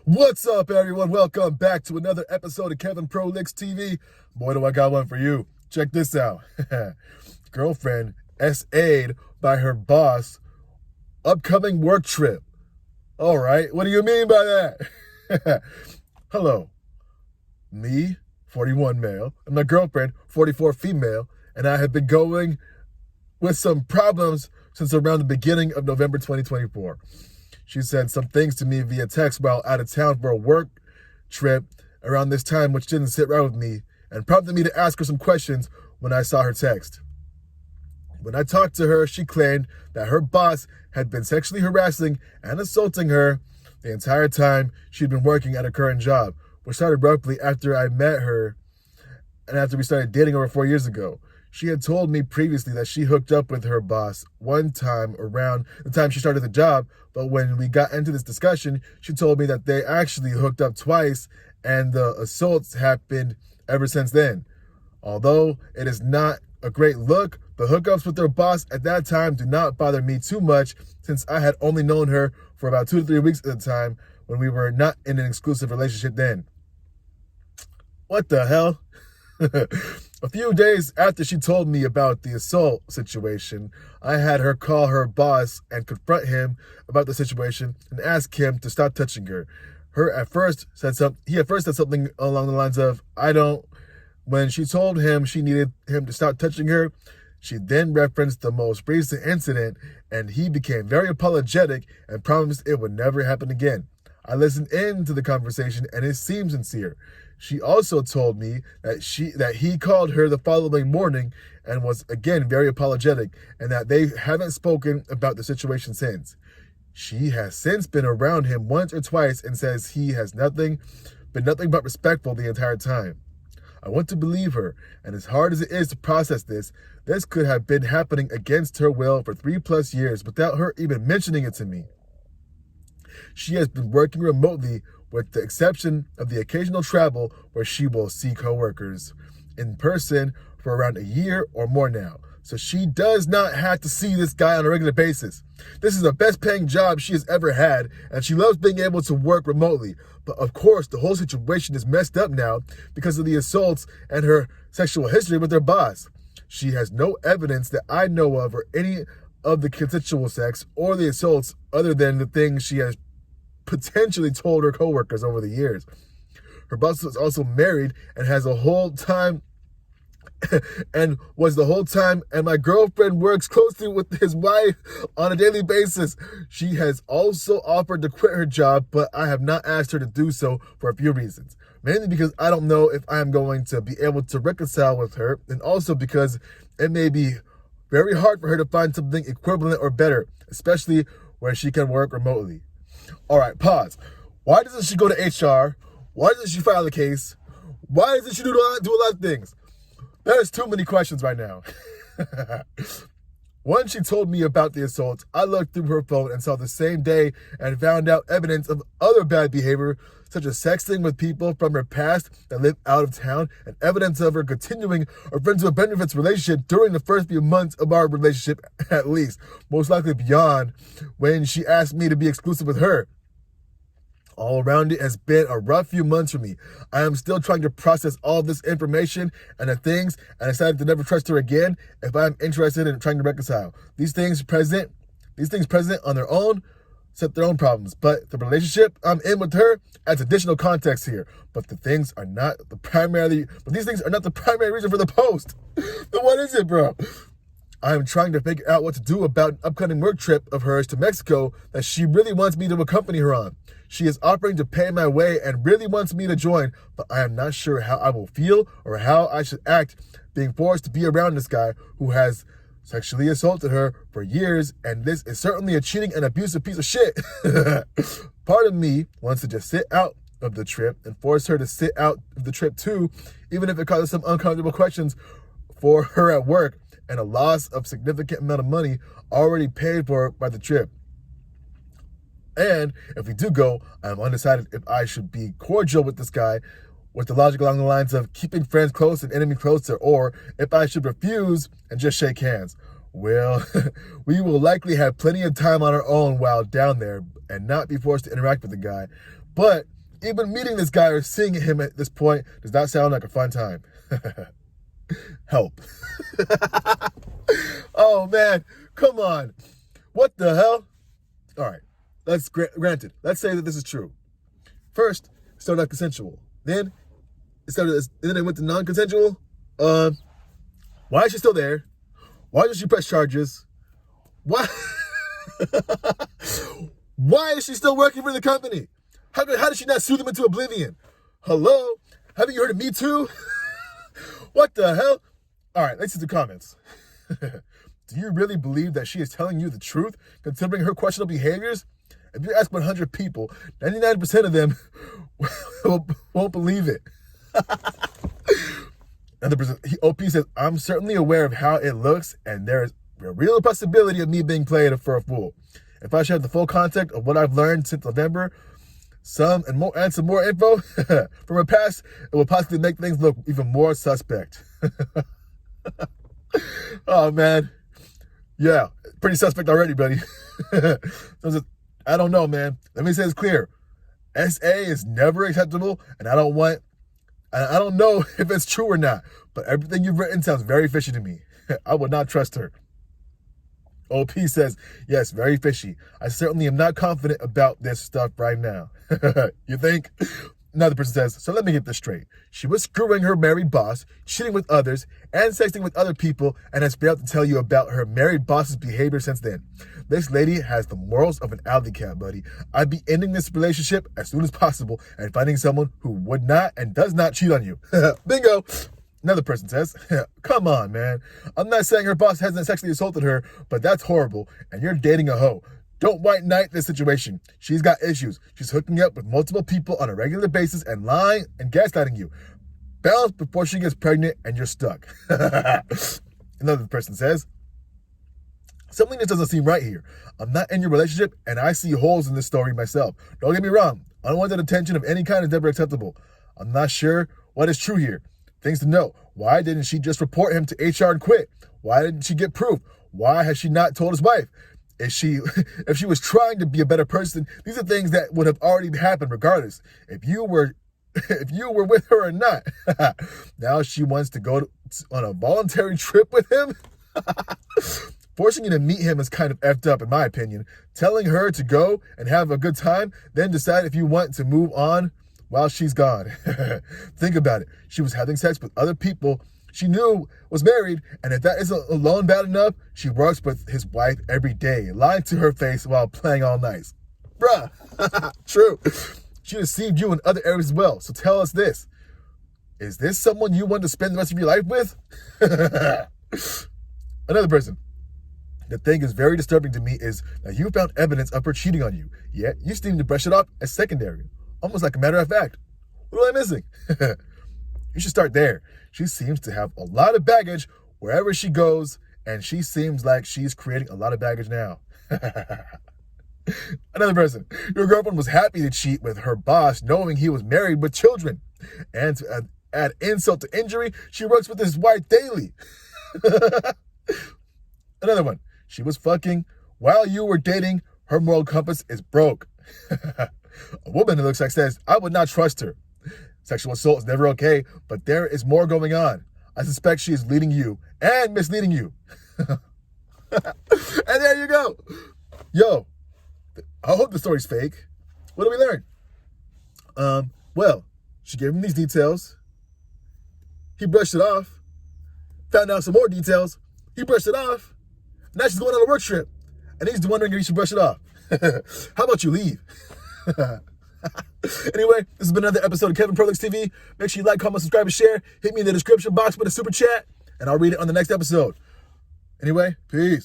What's up, everyone? Welcome back to another episode of Kevin Pro Licks TV. Boy, do I got one for you. Check this out. Girlfriend SA'd by her boss, upcoming work trip. All right, what do you mean by that? Hello, me, 41 male, and my girlfriend, 44 female, and I have been going with some problems since around the beginning of November 2024. She said some things to me via text while out of town for a work trip around this time, which didn't sit right with me and prompted me to ask her some questions when I saw her text. When I talked to her, she claimed that her boss had been sexually harassing and assaulting her the entire time she'd been working at her current job, which started roughly after I met her and after we started dating over 4 years ago. She had told me previously that she hooked up with her boss one time around the time she started the job, but when we got into this discussion, she told me that they actually hooked up twice and the assaults happened ever since then. Although it is not a great look, the hookups with her boss at that time do not bother me too much since I had only known her for about 2 to 3 weeks at the time when we were not in an exclusive relationship then. What the hell? A few days after she told me about the assault situation, I had her call her boss and confront him about the situation and ask him to stop touching her. He at first said something along the lines of, I don't. When she told him she needed him to stop touching her, she then referenced the most recent incident and he became very apologetic and promised it would never happen again. I listened in to the conversation and it seemed sincere. She also told me that he called her the following morning and was again very apologetic and that they haven't spoken about the situation since. She has since been around him once or twice and says he has been nothing but respectful the entire time. I want to believe her, and as hard as it is to process this could have been happening against her will for 3+ years without her even mentioning it to me. She has been working remotely with the exception of the occasional travel where she will see coworkers in person for around a year or more now. So she does not have to see this guy on a regular basis. This is the best paying job she has ever had, and she loves being able to work remotely. But of course, the whole situation is messed up now because of the assaults and her sexual history with her boss. She has no evidence that I know of or any of the consensual sex or the assaults other than the things she has potentially told her coworkers over the years. Her boss was also married and has a whole time and was the whole time, and my girlfriend works closely with his wife on a daily basis. She has also offered to quit her job, but I have not asked her to do so for a few reasons. Mainly because I don't know if I am going to be able to reconcile with her, and also because it may be very hard for her to find something equivalent or better, especially where she can work remotely. All right, pause. Why doesn't she go to HR? Why doesn't she file a case? Why doesn't she do a lot of things? There's too many questions right now. Once she told me about the assault, I looked through her phone and saw the same day and found out evidence of other bad behavior, such as sexting with people from her past that live out of town, and evidence of her continuing a friends with benefits relationship during the first few months of our relationship, at least, most likely beyond, when she asked me to be exclusive with her. All around it has been a rough few months for me. I am still trying to process all this information and the things, and I decided to never trust her again if I am interested in trying to reconcile. These things present on their own set their own problems, but the relationship I'm in with her adds additional context here. But these things are not the primary reason for the post. Then what is it, bro? I am trying to figure out what to do about an upcoming work trip of hers to Mexico that she really wants me to accompany her on. She is offering to pay my way and really wants me to join, but I am not sure how I will feel or how I should act being forced to be around this guy who has sexually assaulted her for years, and this is certainly a cheating and abusive piece of shit. Part of me wants to just sit out of the trip and force her to sit out of the trip too, even if it causes some uncomfortable questions for her at work and a loss of significant amount of money already paid for by the trip. And if we do go, I'm undecided if I should be cordial with this guy with the logic along the lines of keeping friends close and enemy closer, or if I should refuse and just shake hands. Well, we will likely have plenty of time on our own while down there and not be forced to interact with the guy. But even meeting this guy or seeing him at this point does not sound like a fun time. Help. Oh, man. Come on. What the hell? All right. Granted. Let's say that this is true. First, it started out consensual. Then it went to non-consensual. Why is she still there? Why did she press charges? Why? Why is she still working for the company? How did she not sue them into oblivion? Hello? Haven't you heard of Me Too? What the hell? All right, let's see the comments. Do you really believe that she is telling you the truth, considering her questionable behaviors? If you ask 100 people, 99% of them won't believe it. Another person, OP says, I'm certainly aware of how it looks, and there is a real possibility of me being played for a fool. If I share the full context of what I've learned since November, some more info from her past, it will possibly make things look even more suspect. Oh, man. Yeah, pretty suspect already, buddy. I don't know, man. Let me say this clear. SA is never acceptable, and I don't know if it's true or not, but everything you've written sounds very fishy to me. I would not trust her. OP says, yes, very fishy. I certainly am not confident about this stuff right now. You think? Another person says, so let me get this straight. She was screwing her married boss, cheating with others, and sexting with other people, and has failed to tell you about her married boss's behavior since then. This lady has the morals of an alley cat, buddy. I'd be ending this relationship as soon as possible and finding someone who would not and does not cheat on you. Bingo. Another person says, come on, man. I'm not saying her boss hasn't sexually assaulted her, but that's horrible, and you're dating a hoe. Don't white knight this situation. She's got issues. She's hooking up with multiple people on a regular basis and lying and gaslighting you. Balance before she gets pregnant and you're stuck. Another person says, something that doesn't seem right here. I'm not in your relationship and I see holes in this story myself. Don't get me wrong. Unwanted attention of any kind is never acceptable. I'm not sure what is true here. Things to know. Why didn't she just report him to HR and quit? Why didn't she get proof? Why has she not told his wife? If she was trying to be a better person, these are things that would have already happened regardless. If you were with her or not. Now she wants to go on a voluntary trip with him? Forcing you to meet him is kind of effed up in my opinion. Telling her to go and have a good time, then decide if you want to move on while she's gone. Think about it. She was having sex with other people she knew was married, and if that isn't alone bad enough, she works with his wife every day, lying to her face while playing all nice. Bruh, true. She deceived you in other areas as well, so tell us this. Is this someone you want to spend the rest of your life with? Another person. The thing is very disturbing to me is that you found evidence of her cheating on you, yet you seem to brush it off as secondary, almost like a matter of fact. What am I missing? You should start there. She seems to have a lot of baggage wherever she goes, and she seems like she's creating a lot of baggage now. Another person. Your girlfriend was happy to cheat with her boss knowing he was married with children. And to add insult to injury, she works with his wife daily. Another one. She was fucking while you were dating. Her moral compass is broke. A woman, it looks like, says, I would not trust her. Sexual assault is never okay, but there is more going on. I suspect she is leading you and misleading you. And there you go. Yo, I hope the story's fake. What did we learn? Well, she gave him these details. He brushed it off. Found out some more details. He brushed it off. Now she's going on a work trip. And he's wondering if he should brush it off. How about you leave? Anyway, this has been another episode of Kevin Prolix TV. Make sure you like, comment, subscribe, and share. Hit me in the description box with a super chat, and I'll read it on the next episode. Anyway, peace.